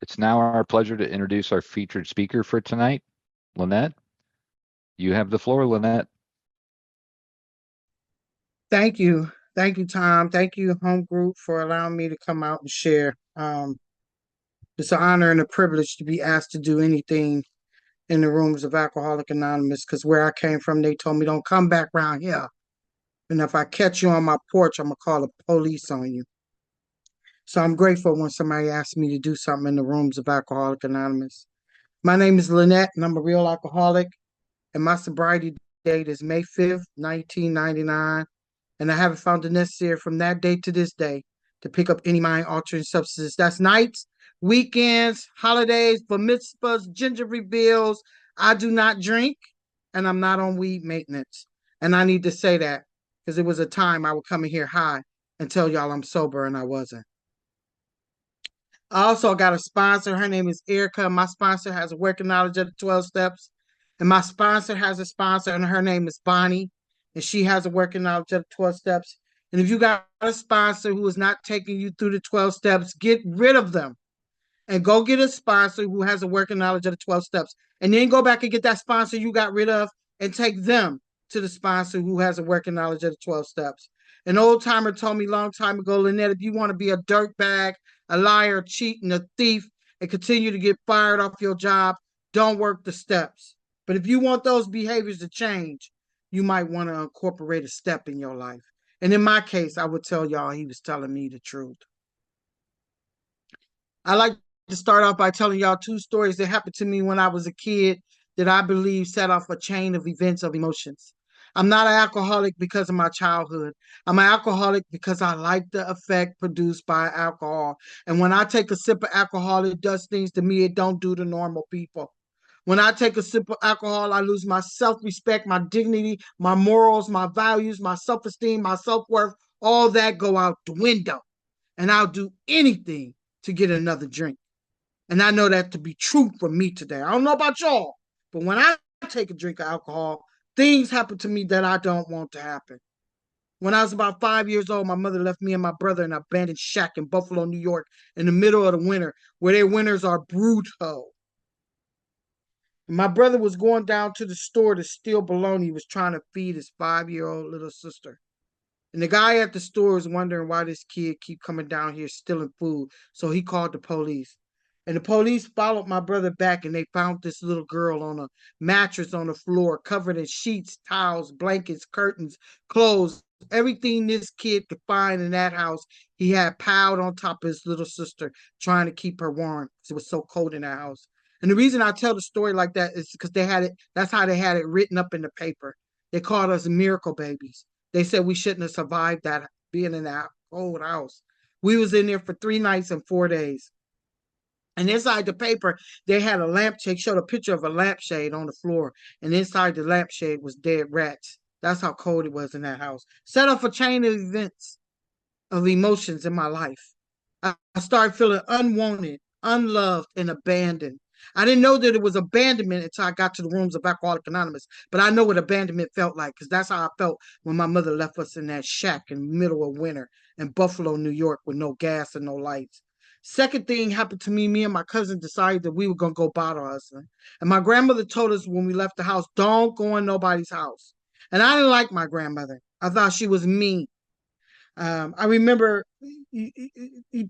It's now our pleasure to introduce our featured speaker for tonight, Lynette. You have the floor, Lynette. Thank you. Thank you, Tom. Thank you, Home Group, for allowing me to come out and share. It's an honor and a privilege to be asked to do anything in the rooms of Alcoholic Anonymous because where I came from, they told me don't come back around here. And if I catch you on my porch, I'm going to call the police on you. So I'm grateful when somebody asks me to do something in the rooms of Alcoholic Anonymous. My name is Lynette, and I'm a real alcoholic. And my sobriety date is May 5th, 1999. And I haven't found it necessary from that day to this day to pick up any mind altering substances. That's nights, weekends, holidays, bar mitzvahs, ginger reveals. I do not drink and I'm not on weed maintenance. And I need to say that because it was a time I would come in here high and tell y'all I'm sober and I wasn't. I also got a sponsor. Her name is Erica. My sponsor has a working knowledge of the 12 steps. And my sponsor has a sponsor, and her name is Bonnie. And she has a working knowledge of the 12 steps. And if you got a sponsor who is not taking you through the 12 steps, get rid of them and go get a sponsor who has a working knowledge of the 12 steps. And then go back and get that sponsor you got rid of and take them to the sponsor who has a working knowledge of the 12 steps. An old timer told me a long time ago, Lynette, if you want to be a dirtbag, a liar, a cheat, and a thief, and continue to get fired off your job, don't work the steps. But if you want those behaviors to change, you might want to incorporate a step in your life. And in my case, I would tell y'all he was telling me the truth. I like to start off by telling y'all two stories that happened to me when I was a kid that I believe set off a chain of events of emotions. I'm not an alcoholic because of my childhood. I'm an alcoholic because I like the effect produced by alcohol. And when I take a sip of alcohol, it does things to me it don't do to normal people. When I take a sip of alcohol, I lose my self-respect, my dignity, my morals, my values, my self-esteem, my self-worth. All that go out the window. And I'll do anything to get another drink. And I know that to be true for me today. I don't know about y'all, but when I take a drink of alcohol, things happen to me that I don't want to happen. When I was about 5 years old, my mother left me and my brother in an abandoned shack in Buffalo, New York, in the middle of the winter, where their winters are brutal. And my brother was going down to the store to steal bologna. He was trying to feed his 5-year-old little sister. And the guy at the store was wondering why this kid keep coming down here stealing food. So he called the police. And the police followed my brother back and they found this little girl on a mattress on the floor, covered in sheets, towels, blankets, curtains, clothes, everything this kid could find in that house. He had piled on top of his little sister, trying to keep her warm because it was so cold in that house. And the reason I tell the story like that is because they had it, that's how they had it written up in the paper. They called us miracle babies. They said we shouldn't have survived that being in that old house. We was in there for 3 nights and 4 days. And inside the paper, they had a lampshade, showed a picture of a lampshade on the floor. And inside the lampshade was dead rats. That's how cold it was in that house. Set off a chain of events of emotions in my life. I started feeling unwanted, unloved, and abandoned. I didn't know that it was abandonment until I got to the rooms of Alcoholics Anonymous, but I know what abandonment felt like because that's how I felt when my mother left us in that shack in the middle of winter in Buffalo, New York, with no gas and no lights. Second thing happened to me. Me and my cousin decided that we were gonna go bottle hustling, and my grandmother told us when we left the house, "Don't go in nobody's house." And I didn't like my grandmother. I thought she was mean. I remember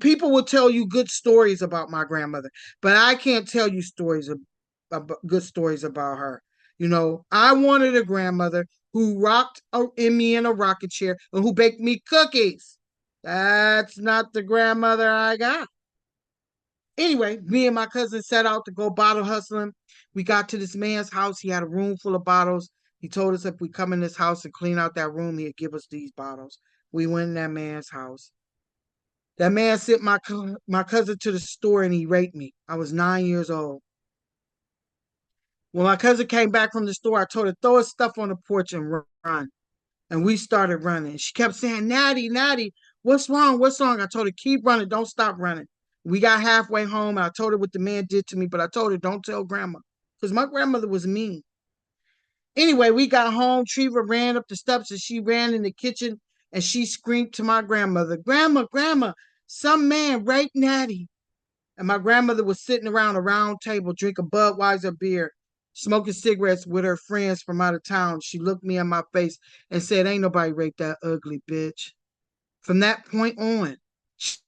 people will tell you good stories about my grandmother, but I can't tell you good stories about her. You know, I wanted a grandmother who rocked in me in a rocking chair and who baked me cookies. That's not the grandmother I got. Anyway, me and my cousin set out to go bottle hustling. We got to this man's house. He had a room full of bottles. He told us if we come in this house and clean out that room, he'd give us these bottles. We went in that man's house. That man sent my cousin to the store and he raped me. I was 9 years old. When my cousin came back from the store, I told her, throw his stuff on the porch and run. And we started running. She kept saying, Natty, Natty, what's wrong? What's wrong? I told her, keep running. Don't stop running. We got halfway home and I told her what the man did to me, but I told her, don't tell grandma because my grandmother was mean. Anyway, we got home. Treva ran up the steps and she ran in the kitchen and she screamed to my grandmother, Grandma, Grandma, some man raped Natty. And my grandmother was sitting around a round table drinking Budweiser beer, smoking cigarettes with her friends from out of town. She looked me in my face and said, "Ain't nobody raped that ugly bitch." From that point on,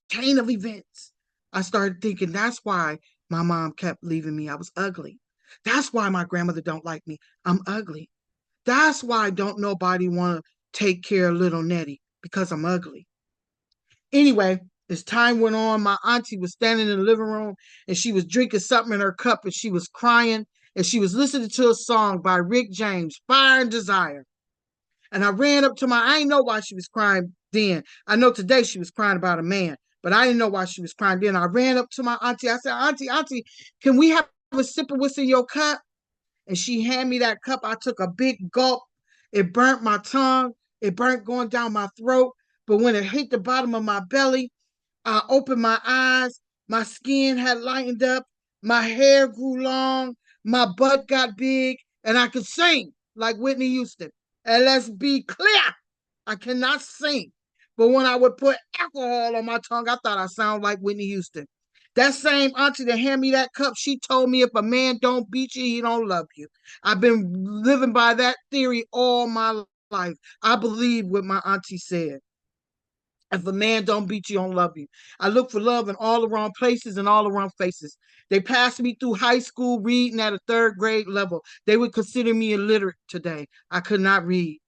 chain of events, I started thinking that's why my mom kept leaving me. I was ugly. That's why my grandmother don't like me. I'm ugly. That's why don't nobody want to take care of little Nettie, because I'm ugly. Anyway, as time went on, my auntie was standing in the living room and she was drinking something in her cup and she was crying and she was listening to a song by Rick James, Fire and Desire. And I ran up to I didn't know why she was crying then. I know today she was crying about a man, but I didn't know why she was crying then. I ran up to my auntie. I said, Auntie, can we have a sip of what's in your cup? And she handed me that cup. I took a big gulp. It burnt my tongue. It burnt going down my throat. But when it hit the bottom of my belly, I opened my eyes. My skin had lightened up. My hair grew long. My butt got big. And I could sing like Whitney Houston. And let's be clear, I cannot sing. But when I would put alcohol on my tongue, I thought I sounded like Whitney Houston. That same auntie that handed me that cup, she told me if a man don't beat you, he don't love you. I've been living by that theory all my life. I believe what my auntie said. If a man don't beat you, don't love you. I look for love in all the wrong places and all the wrong faces. They passed me through high school reading at a third grade level. They would consider me illiterate today. I could not read.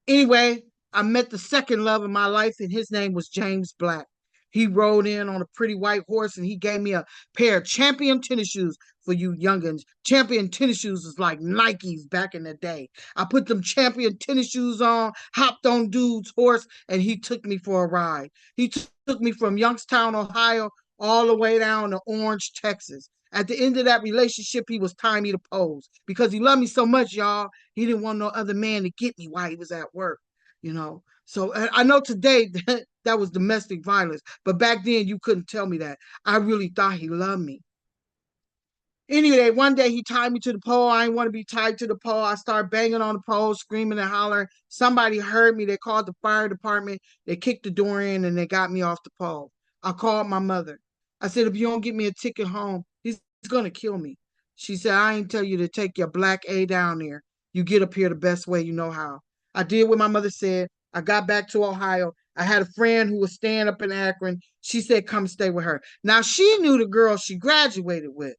Anyway, I met the second love of my life, and his name was James Black. He rode in on a pretty white horse, and he gave me a pair of champion tennis shoes for you youngins. Champion tennis shoes is like Nikes back in the day. I put them champion tennis shoes on, hopped on dude's horse, and he took me for a ride. He took me from Youngstown, Ohio, all the way down to Orange, Texas. At the end of that relationship, he was tying me to poles because he loved me so much, y'all. He didn't want no other man to get me while he was at work, you know. So I know today that was domestic violence, but back then you couldn't tell me that. I really thought he loved me. Anyway, one day he tied me to the pole. I didn't want to be tied to the pole. I started banging on the pole, screaming and hollering. Somebody heard me. They called the fire department. They kicked the door in and they got me off the pole. I called my mother. I said, if you don't get me a ticket home, he's going to kill me. She said, I ain't tell you to take your black A down there. You get up here the best way you know how. I did what my mother said. I got back to Ohio. I had a friend who was staying up in Akron. She said, come stay with her. Now, she knew the girl she graduated with.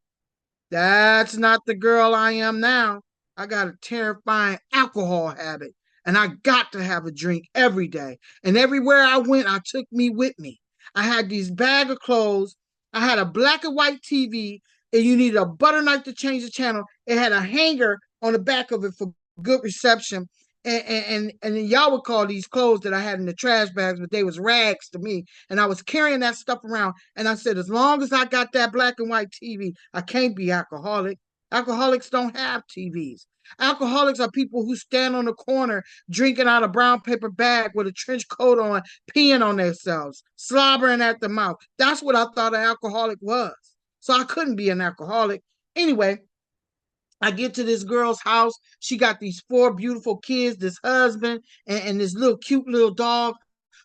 That's not the girl I am now. I got a terrifying alcohol habit, and I got to have a drink every day. And everywhere I went, I took me with me. I had these bag of clothes. I had a black and white TV, and you needed a butter knife to change the channel. It had a hanger on the back of it for good reception. And y'all would call these clothes that I had in the trash bags, but they was rags to me. And I was carrying that stuff around. And I said, as long as I got that black and white TV, I can't be alcoholic. Alcoholics don't have TVs. Alcoholics are people who stand on the corner drinking out a brown paper bag with a trench coat on, peeing on themselves, slobbering at the mouth. That's what I thought an alcoholic was. So I couldn't be an alcoholic. Anyway, I get to this girl's house. She got these four beautiful kids, this husband, and this little cute little dog.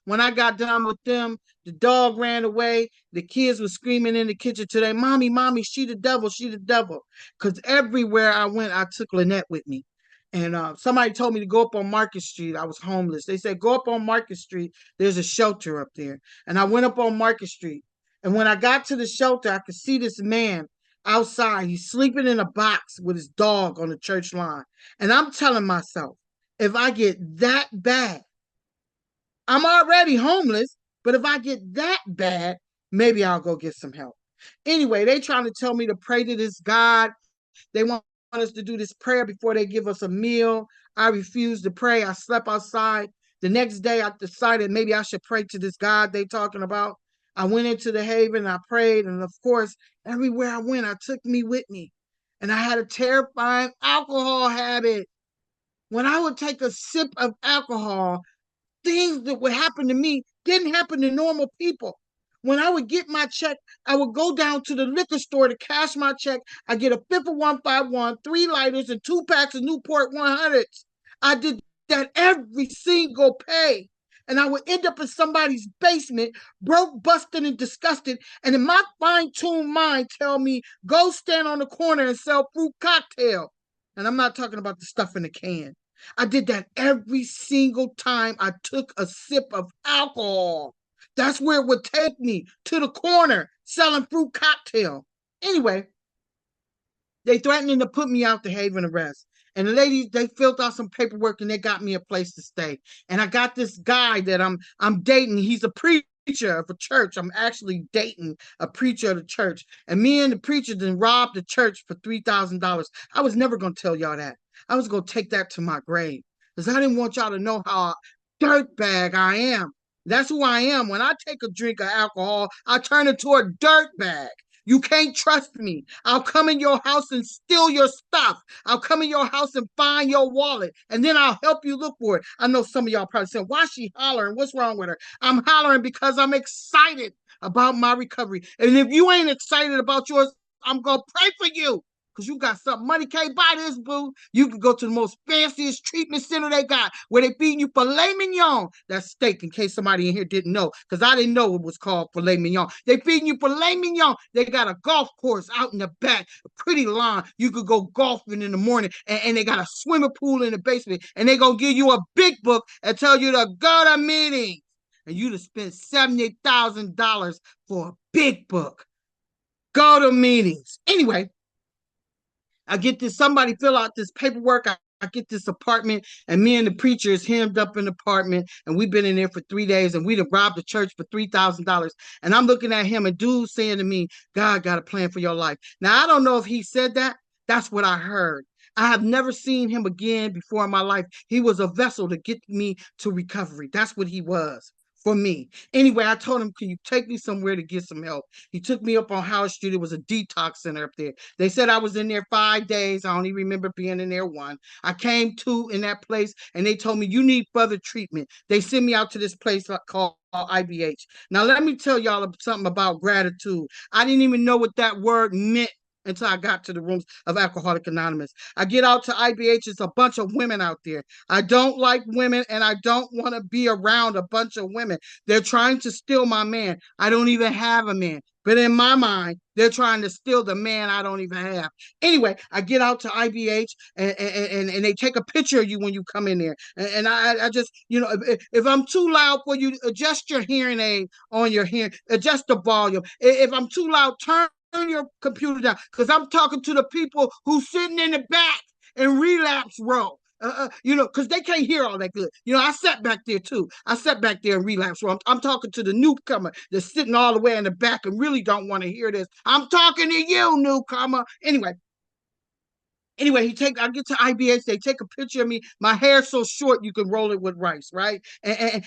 When I got done with them, the dog ran away. The kids were screaming in the kitchen today, Mommy, Mommy, she the devil, she the devil. Because everywhere I went, I took Lynette with me. And somebody told me to go up on Market Street. I was homeless. They said, go up on Market Street. There's a shelter up there. And I went up on Market Street. And when I got to the shelter, I could see this man outside. He's sleeping in a box with his dog on the church lawn. And I'm telling myself, if I get that bad, I'm already homeless, but if I get that bad, maybe I'll go get some help. Anyway, they trying to tell me to pray to this God. They want us to do this prayer before they give us a meal. I refused to pray. I slept outside. The next day, I decided maybe I should pray to this God they talking about. I went into the Haven, I prayed, and of course, everywhere I went, I took me with me. And I had a terrifying alcohol habit. When I would take a sip of alcohol, things that would happen to me didn't happen to normal people. When I would get my check, I would go down to the liquor store to cash my check. I get a fifth of 151, 3 lighters, and 2 packs of Newport 100s. I did that every single pay. and I would end up in somebody's basement, broke, busted, and disgusted. And in my fine-tuned mind, tell me, go stand on the corner and sell fruit cocktail. And I'm not talking about the stuff in the can. I did that every single time I took a sip of alcohol. That's where it would take me, to the corner, selling fruit cocktail. Anyway, they threatening to put me out to Haven Arrest. And the ladies, they filled out some paperwork and they got me a place to stay. And I got this guy that I'm dating. He's a preacher of a church. I'm actually dating a preacher of the church. And me and the preacher then robbed the church for $3,000. I was never gonna tell y'all that. I was gonna take that to my grave. Because I didn't want y'all to know how dirtbag I am. That's who I am. When I take a drink of alcohol, I turn into a dirtbag. You can't trust me. I'll come in your house and steal your stuff. I'll come in your house and find your wallet, and then I'll help you look for it. I know some of y'all probably saying, why is she hollering? What's wrong with her? I'm hollering because I'm excited about my recovery. And if you ain't excited about yours, I'm going to pray for you. Because you got something. Money can't buy this, boo. You can go to the most fanciest treatment center they got, where they feeding you filet mignon. That's steak, in case somebody in here didn't know, because I didn't know it was called filet mignon. They feeding you filet mignon. They got a golf course out in the back, a pretty lawn. You could go golfing in the morning, and they got a swimming pool in the basement, and they going to give you a big book and tell you to go to meetings. And you to spend $70,000 for a big book. Go to meetings. Anyway, I get this, somebody fill out this paperwork. I get this apartment, and me and the preacher is hemmed up in the apartment, and we've been in there for 3 days, and we'd have robbed the church for $3,000. And I'm looking at him, and dude saying to me, God got a plan for your life. Now, I don't know if he said that. That's what I heard. I have never seen him again before in my life. He was a vessel to get me to recovery. That's what he was for me. Anyway, I told him, can you take me somewhere to get some help? He took me up on Howard Street. It was a detox center up there. They said I was in there 5 days. I only remember being in there one. I came to in that place, and they told me, you need further treatment. They sent me out to this place called IBH. Now, let me tell y'all something about gratitude. I didn't even know what that word meant until I got to the rooms of Alcoholics Anonymous. I get out to IBH, it's a bunch of women out there. I don't like women, and I don't want to be around a bunch of women. They're trying to steal my man. I don't even have a man. But in my mind, they're trying to steal the man I don't even have. Anyway, I get out to IBH, and they take a picture of you when you come in there. And I just, if I'm too loud for you, adjust your hearing aid on your hearing, adjust the volume. If I'm too loud, turn your computer down, because I'm talking to the people who's sitting in the back in relapse row. Because they can't hear all that good. I sat back there too. I sat back there in relapse row. I'm talking to the newcomer that's sitting all the way in the back and really don't want to hear this. I'm talking to you, newcomer. Anyway, I get to IBH, they take a picture of me. My hair's so short you can roll it with rice, right? And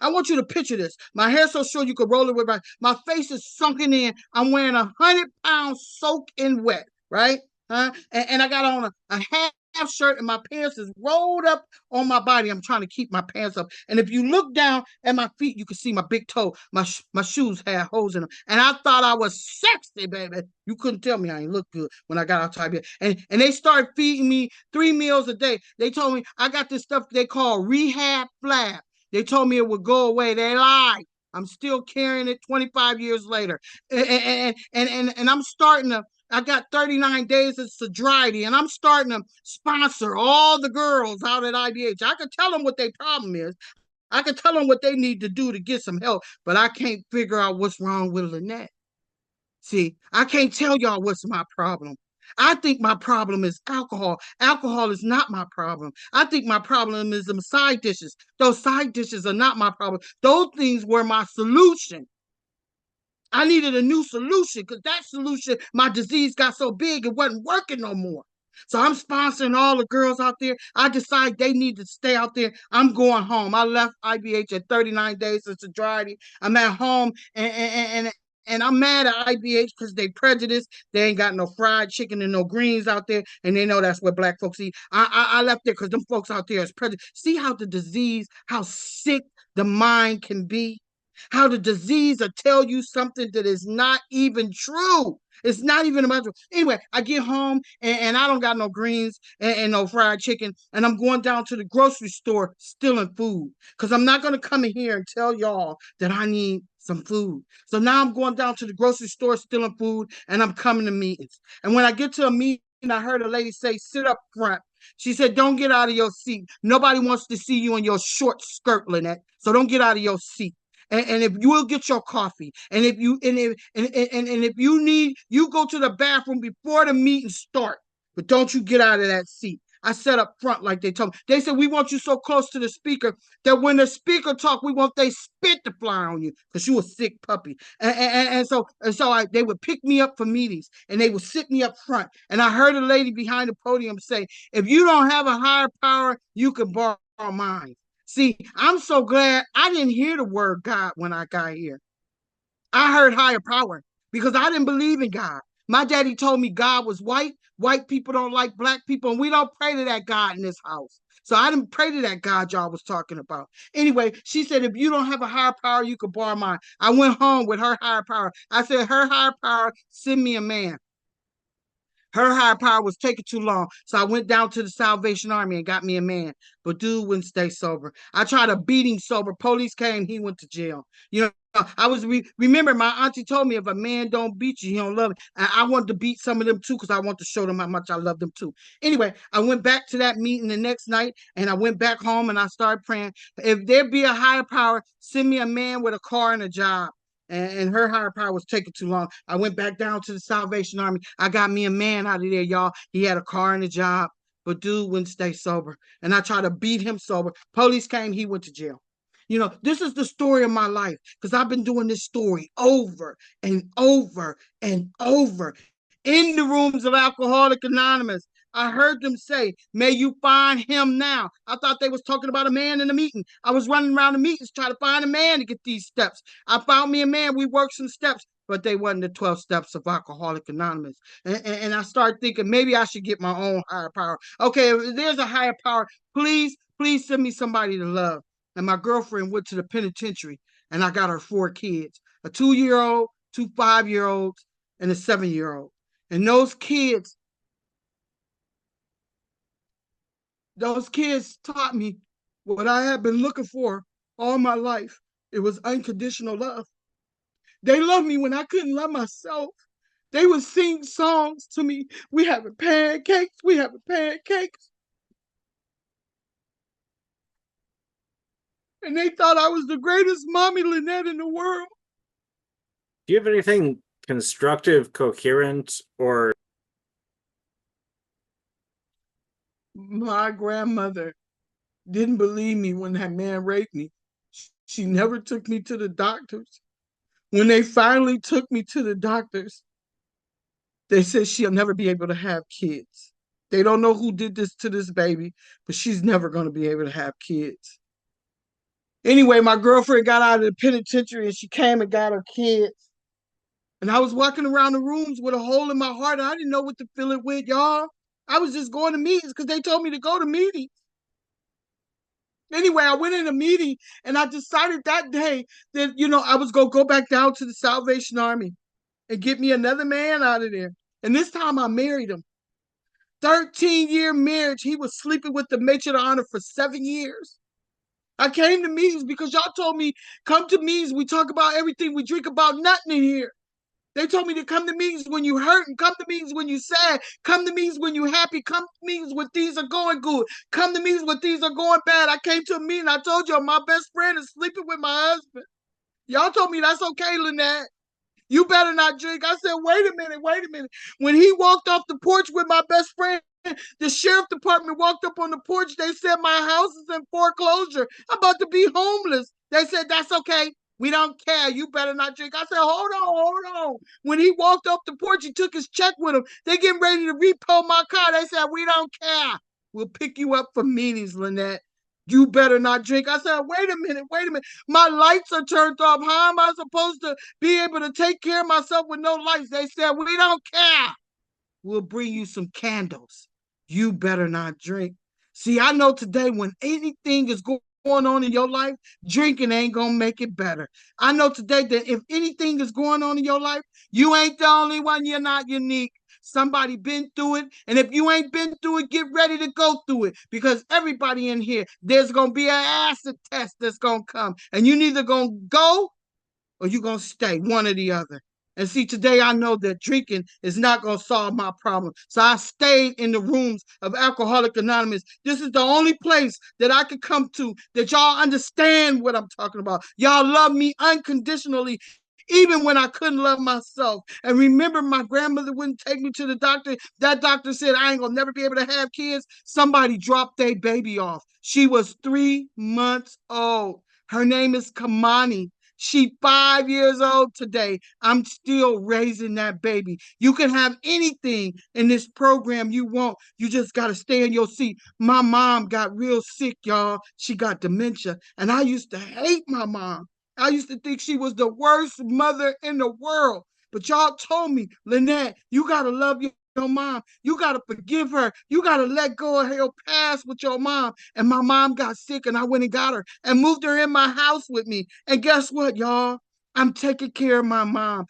I want you to picture this. My hair's so short you can roll it with rice. My face is sunken in. I'm wearing 100 pounds soaked in wet, right? And I got on a half shirt, and my pants is rolled up on my body. I'm trying to keep my pants up. And if you look down at my feet, you can see my big toe. My shoes had holes in them. And I thought I was sexy, baby. You couldn't tell me I ain't look good when I got out to IBS. And they started feeding me 3 meals a day. They told me I got this stuff they call rehab flab. They told me it would go away. They lied. I'm still carrying it 25 years later. And I'm starting to, I got 39 days of sobriety, and I'm starting to sponsor all the girls out at IBH. I can tell them what their problem is. I can tell them what they need to do to get some help, but I can't figure out what's wrong with Lynette. See, I can't tell y'all what's my problem. I think my problem is alcohol. Alcohol is not my problem. I think my problem is them side dishes. Those side dishes are not my problem. Those things were my solution. I needed a new solution, because that solution, my disease got so big it wasn't working no more. So I'm sponsoring all the girls out there. I decide they need to stay out there. I'm going home. I left IBH at 39 days of sobriety. I'm at home, and I'm mad at IBH because they prejudiced. They ain't got no fried chicken and no greens out there, and they know that's what black folks eat. I left there because them folks out there is prejudiced. See how the disease, how sick the mind can be? How the disease will tell you something that is not even true. It's not even about you. Anyway, I get home and I don't got no greens and no fried chicken. And I'm going down to the grocery store stealing food. Because I'm not going to come in here and tell y'all that I need some food. So now I'm going down to the grocery store stealing food and I'm coming to meetings. And when I get to a meeting, I heard a lady say, sit up front. She said, don't get out of your seat. Nobody wants to see you in your short skirt, Lynette. So don't get out of your seat. And if you will get your coffee, and if you and if you need, you go to the bathroom before the meeting start, but don't you get out of that seat. I sat up front like they told me. They said we want you so close to the speaker that when the speaker talk, we want they spit to fly on you because you a sick puppy. And so they would pick me up for meetings and they would sit me up front. And I heard a lady behind the podium say, "If you don't have a higher power, you can borrow mine." See, I'm so glad I didn't hear the word God when I got here. I heard higher power because I didn't believe in God. My daddy told me God was white. White people don't like black people, and we don't pray to that God in this house. So I didn't pray to that God y'all was talking about. Anyway, she said, if you don't have a higher power, you can borrow mine. I went home with her higher power. I said, her higher power, send me a man. Her higher power was taking too long. So I went down to the Salvation Army and got me a man. But dude wouldn't stay sober. I tried to beat him sober. Police came, he went to jail. You know, I was remember my auntie told me if a man don't beat you, he don't love it. And I wanted to beat some of them too because I want to show them how much I love them too. Anyway, I went back to that meeting the next night and I went back home and I started praying. If there be a higher power, send me a man with a car and a job. And her higher power was taking too long. I went back down to the Salvation Army. I got me a man out of there, y'all. He had a car and a job, but dude wouldn't stay sober. And I tried to beat him sober. Police came, he went to jail. You know, this is the story of my life because I've been doing this story over and over and over in the rooms of Alcoholic Anonymous. I heard them say, may you find him now. I thought they was talking about a man in a meeting. I was running around the meetings trying to find a man to get these steps. I found me a man. We worked some steps, but they wasn't the 12 steps of Alcoholic Anonymous. And I started thinking maybe I should get my own higher power. Okay, if there's a higher power, please send me somebody to love. And my girlfriend went to the penitentiary and I got her 4 kids, a 2-year-old, 2 5-year-olds, and a 7-year-old. And those kids taught me what I had been looking for all my life. It was unconditional love. They loved me when I couldn't love myself. They would sing songs to me. We having pancakes. We having pancakes. And they thought I was the greatest mommy Lynette in the world. Do you have anything constructive, coherent, or my grandmother didn't believe me when that man raped me. She never took me to the doctors. When they finally took me to the doctors, they said she'll never be able to have kids. They don't know who did this to this baby, but she's never going to be able to have kids. Anyway, my girlfriend got out of the penitentiary and she came and got her kids. And I was walking around the rooms with a hole in my heart. I didn't know what to fill it with, y'all. I was just going to meetings because they told me to go to meetings. Anyway, I went in a meeting and I decided that day that, I was going to go back down to the Salvation Army and get me another man out of there. And this time I married him. 13-year marriage. He was sleeping with the matron of honor for 7 years. I came to meetings because y'all told me, come to meetings. We talk about everything. We drink about nothing in here. They told me to come to meetings when you hurt and come to meetings when you sad. Come to meetings when you happy. Come to meetings when things are going good. Come to meetings when things are going bad. I came to a meeting. I told y'all my best friend is sleeping with my husband. Y'all told me that's okay, Lynette. You better not drink. I said, wait a minute. When he walked off the porch with my best friend, the sheriff department walked up on the porch. They said, my house is in foreclosure. I'm about to be homeless. They said, that's okay. We don't care. You better not drink. I said, hold on. When he walked off the porch, he took his check with him. They getting ready to repo my car. They said, we don't care. We'll pick you up for meetings, Lynette. You better not drink. I said, wait a minute. My lights are turned off. How am I supposed to be able to take care of myself with no lights? They said, we don't care. We'll bring you some candles. You better not drink. See, I know today when anything is going going on in your life, drinking ain't gonna make it better. I know today that if anything is going on in your life, you ain't the only one. You're not unique. Somebody been through it, and if you ain't been through it, get ready to go through it, because everybody in here, there's gonna be an acid test that's gonna come, and you neither gonna go or you gonna stay, one or the other. And see, today I know that drinking is not gonna solve my problem. So I stayed in the rooms of Alcoholic Anonymous. This is the only place that I could come to that y'all understand what I'm talking about. Y'all love me unconditionally, even when I couldn't love myself. And remember, my grandmother wouldn't take me to the doctor. That doctor said I ain't gonna never be able to have kids. Somebody dropped their baby off. She was 3 months old. Her name is Kamani. She 5 years old today. I'm still raising that baby. You can have anything in this program you want. You just got to stay in your seat. My mom got real sick, y'all. She got dementia. And I used to hate my mom. I used to think she was the worst mother in the world. But y'all told me, Lynette, you got to love your mom. You got to forgive her. You got to let go of your past with your mom. And my mom got sick, and I went and got her and moved her in my house with me. And guess what, y'all? I'm taking care of my mom.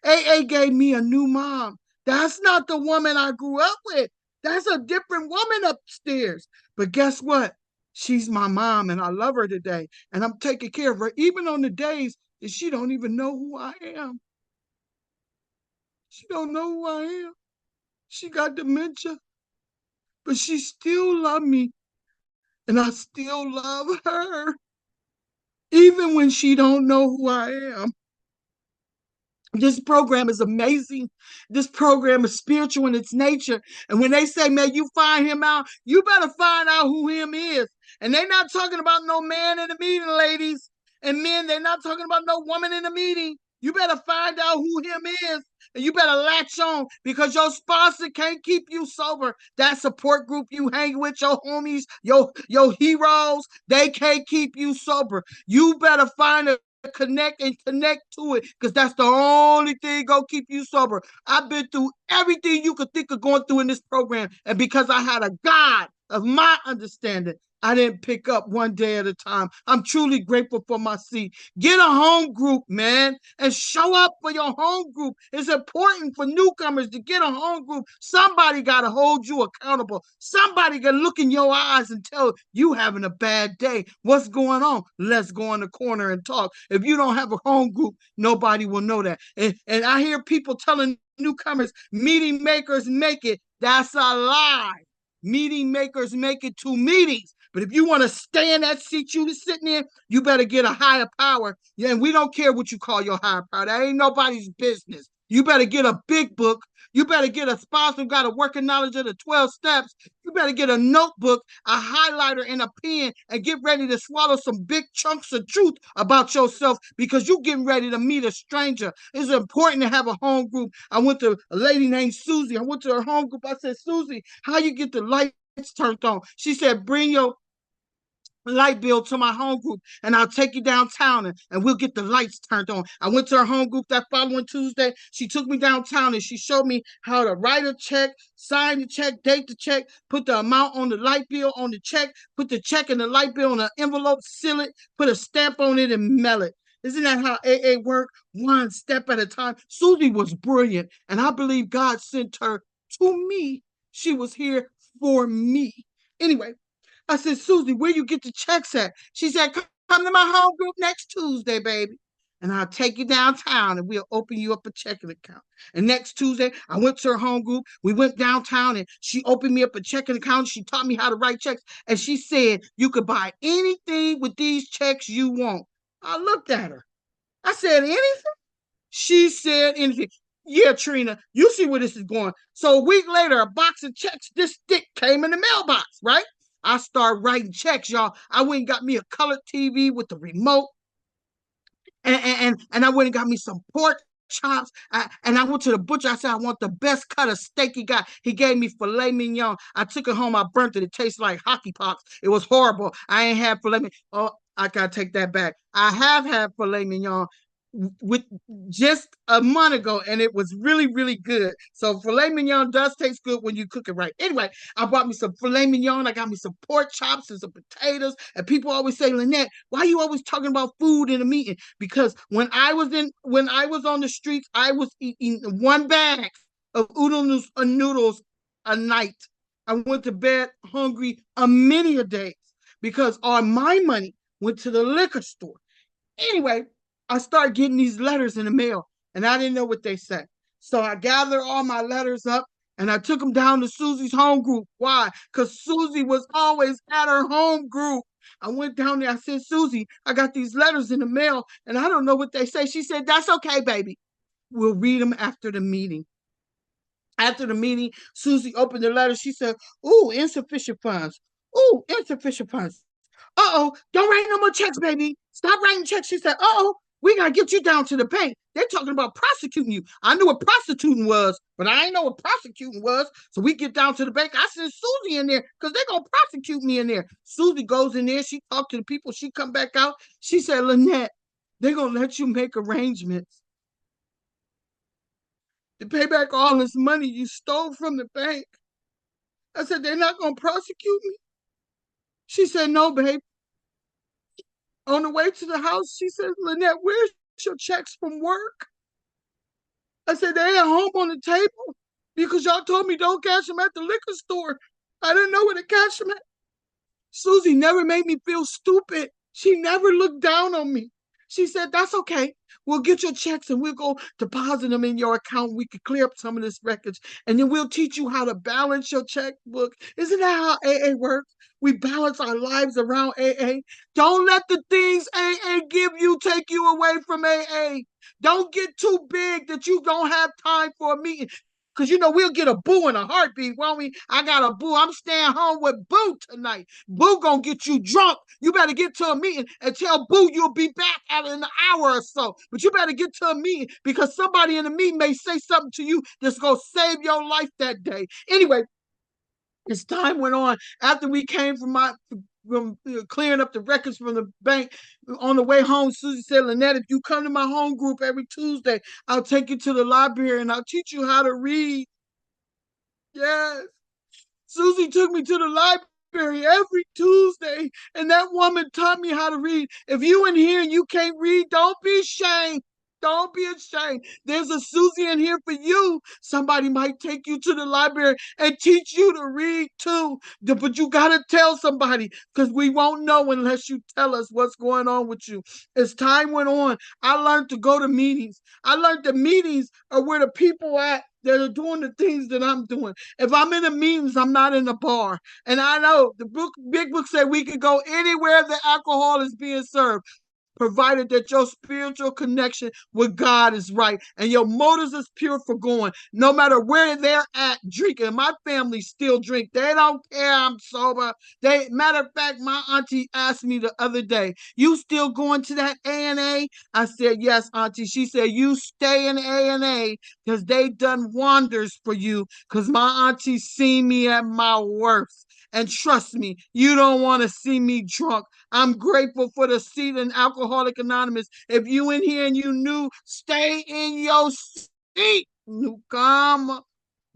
AA gave me a new mom. That's not the woman I grew up with. That's a different woman upstairs. But guess what? She's my mom, and I love her today. And I'm taking care of her, even on the days that she don't even know who I am. She don't know who I am. She got dementia, but she still loves me, and I still love her, even when she don't know who I am. This program is amazing. This program is spiritual in its nature. And when they say, man, you find him out, you better find out who him is. And they're not talking about no man in the meeting, ladies. And men, they're not talking about no woman in the meeting. You better find out who him is. And you better latch on, because your sponsor can't keep you sober. That support group you hang with, your homies, your heroes, they can't keep you sober. You better find a connect to it, because that's the only thing gonna keep you sober. I've been through everything you could think of going through in this program, and because I had a God of my understanding, I didn't pick up one day at a time. I'm truly grateful for my seat. Get a home group, man, and show up for your home group. It's important for newcomers to get a home group. Somebody got to hold you accountable. Somebody got to look in your eyes and tell you having a bad day. What's going on? Let's go in the corner and talk. If you don't have a home group, nobody will know that. And I hear people telling newcomers, meeting makers make it. That's a lie. Meeting makers make it to meetings. But if you want to stay in that seat you sitting in, you better get a higher power. Yeah, and we don't care what you call your higher power. That ain't nobody's business. You better get a big book. You better get a sponsor who got a working knowledge of the 12 steps. You better get a notebook, a highlighter, and a pen, and get ready to swallow some big chunks of truth about yourself, because you're getting ready to meet a stranger. It's important to have a home group. I went to a lady named Susie. I went to her home group. I said, Susie, how you get the lights turned on? She said, bring your light bill to my home group, and I'll take you downtown, and we'll get the lights turned on. I went to her home group that following Tuesday. She took me downtown, and she showed me how to write a check, sign the check, date the check, put the amount on the light bill on the check, put the check and the light bill in an envelope, seal it, put a stamp on it, and mail it. Isn't that how AA work? One step at a time. Susie was brilliant, and I believe God sent her to me. She was here for me. Anyway, I said, Susie, where you get the checks at? She said, come to my home group next Tuesday, baby. And I'll take you downtown, and we'll open you up a checking account. And next Tuesday, I went to her home group. We went downtown, and she opened me up a checking account. She taught me how to write checks. And she said, you could buy anything with these checks you want. I looked at her. I said, anything? She said, anything. Yeah, Trina, you see where this is going. So a week later, a box of checks, this thick, came in the mailbox, right? I started writing checks, y'all. I went and got me a colored TV with the remote. And I went and got me some pork chops. And I went to the butcher. I said, I want the best cut of steak he got. He gave me filet mignon. I took it home. I burnt it. It tastes like hockey pops. It was horrible. I ain't had filet mignon. Oh, I got to take that back. I have had filet mignon. with just a month ago, and it was really, really good. So filet mignon does taste good when you cook it right. Anyway, I bought me some filet mignon. I got me some pork chops and some potatoes. And people always say, Lynette, why are you always talking about food in a meeting? Because when I was on the streets, I was eating 1 bag of noodles a night. I went to bed hungry a many a days because all my money went to the liquor store. Anyway, I started getting these letters in the mail, and I didn't know what they said. So I gathered all my letters up and I took them down to Susie's home group. Why? Because Susie was always at her home group. I went down there. I said, Susie, I got these letters in the mail and I don't know what they say. She said, that's okay, baby. We'll read them after the meeting. After the meeting, Susie opened the letter. She said, ooh, insufficient funds. Ooh, insufficient funds. Uh-oh, don't write no more checks, baby. Stop writing checks. She said, uh-oh, we got to get you down to the bank. They're talking about prosecuting you. I knew what prostituting was, but I ain't know what prosecuting was. So we get down to the bank. I sent Susie in there because they're going to prosecute me in there. Susie goes in there. She talked to the people. She come back out. She said, Lynette, they're going to let you make arrangements to pay back all this money you stole from the bank. I said, they're not going to prosecute me? She said, no, babe. On the way to the house, she said, Lynette, where's your checks from work? I said, they at home on the table because y'all told me don't cash them at the liquor store. I didn't know where to cash them at. Susie never made me feel stupid. She never looked down on me. She said, that's okay. We'll get your checks and we'll go deposit them in your account. We could clear up some of this wreckage. And then we'll teach you how to balance your checkbook. Isn't that how AA works? We balance our lives around AA. Don't let the things AA give you take you away from AA. Don't get too big that you don't have time for a meeting. Because you know we'll get a boo in a heartbeat, won't we? I got a boo. I'm staying home with boo tonight. Boo gonna get you drunk. You better get to a meeting and tell boo you'll be back in an hour or so. But you better get to a meeting because somebody in the meeting may say something to you that's gonna save your life that day. Anyway, as time went on, after we came from clearing up the records from the bank, on the way home, Susie said, Lynette, if you come to my home group every Tuesday, I'll take you to the library and I'll teach you how to read. Yes. Susie took me to the library every Tuesday, and that woman taught me how to read. If you in here and you can't read, don't be ashamed. Don't be ashamed. There's a Susie in here for you. Somebody might take you to the library and teach you to read too. But you got to tell somebody because we won't know unless you tell us what's going on with you. As time went on, I learned to go to meetings. I learned the meetings are where the people at that are doing the things that I'm doing. If I'm in the meetings, I'm not in the bar. And I know the big book said we can go anywhere the alcohol is being served, provided that your spiritual connection with God is right and your motives is pure for going. No matter where they're at drinking, my family still drink. They don't care I'm sober. Matter of fact, my auntie asked me the other day, you still going to that A&A? I said, yes, auntie. She said, you stay in A&A because they done wonders for you because my auntie seen me at my worst. And trust me, you don't want to see me drunk. I'm grateful for the seat in Alcoholic Anonymous. If you in here and you new, stay in your seat, newcomer.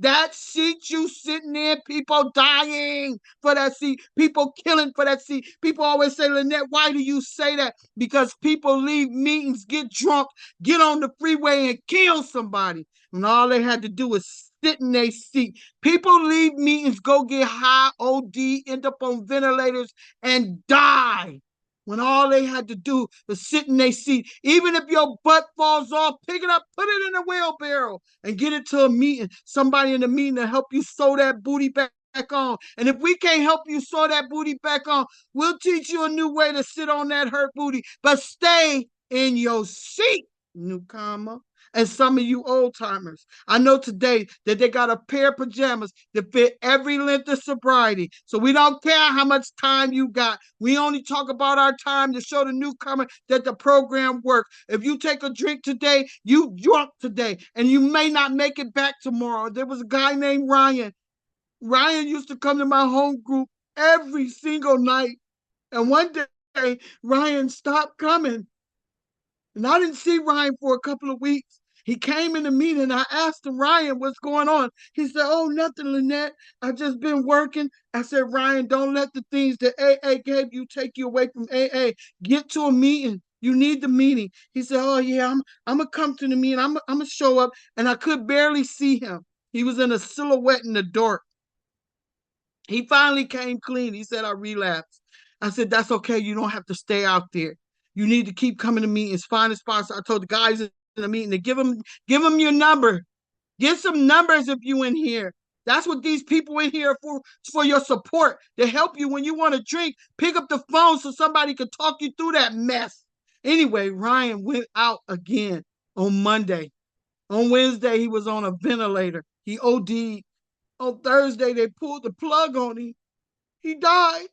That seat you sitting there, people dying for that seat, people killing for that seat. People always say, Lynette, why do you say that? Because people leave meetings, get drunk, get on the freeway and kill somebody. And all they had to do was sit in their seat. People leave meetings, go get high, OD, end up on ventilators and die. When all they had to do was sit in their seat. Even if your butt falls off, pick it up, put it in a wheelbarrow and get it to a meeting. Somebody in the meeting to help you sew that booty back on. And if we can't help you sew that booty back on, we'll teach you a new way to sit on that hurt booty. But stay in your seat, newcomer. And some of you old timers, I know today that they got a pair of pajamas that fit every length of sobriety. So we don't care how much time you got. We only talk about our time to show the newcomer that the program works. If you take a drink today, you drunk today, and you may not make it back tomorrow. There was a guy named Ryan. Ryan used to come to my home group every single night. And one day, Ryan stopped coming. And I didn't see Ryan for a couple of weeks. He came in the meeting and I asked him, Ryan, what's going on? He said, oh, nothing, Lynette. I've just been working. I said, Ryan, don't let the things that AA gave you take you away from AA. Get to a meeting. You need the meeting. He said, oh, yeah, I'm going to come to the meeting. I'm going to show up. And I could barely see him. He was in a silhouette in the dark. He finally came clean. He said, I relapsed. I said, that's okay. You don't have to stay out there. You need to keep coming to meetings, find a sponsor. I told the guys in the meeting to give them your number. Get some numbers if you in here. That's what these people in here are for your support, to help you when you want to drink. Pick up the phone so somebody could talk you through that mess. Anyway, Ryan went out again on Monday. On Wednesday, he was on a ventilator. He OD'd. On Thursday, they pulled the plug on him. He died.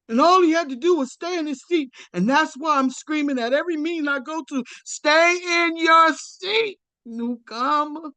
And all he had to do was stay in his seat. And that's why I'm screaming at every meeting I go to, stay in your seat, newcomer.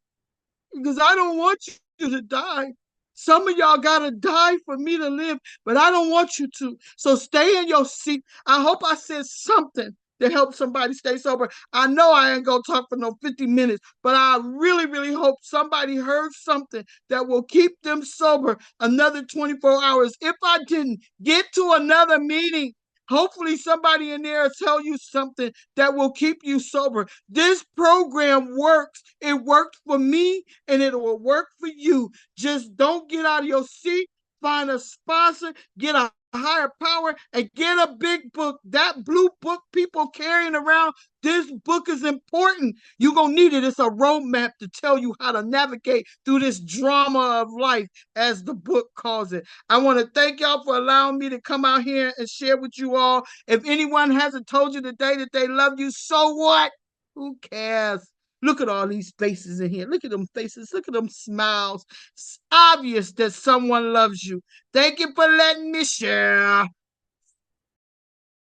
Because I don't want you to die. Some of y'all got to die for me to live, but I don't want you to. So stay in your seat. I hope I said something to help somebody stay sober. I know I ain't going to talk for no 50 minutes, but I really, really hope somebody heard something that will keep them sober another 24 hours. If I didn't, get to another meeting. Hopefully somebody in there will tell you something that will keep you sober. This program works. It worked for me and it will work for you. Just don't get out of your seat. Find a sponsor, get a higher power, and get a big book. That blue book people carrying around, this book is important. You're going to need it. It's a roadmap to tell you how to navigate through this drama of life, as the book calls it. I want to thank y'all for allowing me to come out here and share with you all. If anyone hasn't told you today that they love you, so what? Who cares? Look at all these faces in here. Look at them faces. Look at them smiles. It's obvious that someone loves you. Thank you for letting me share.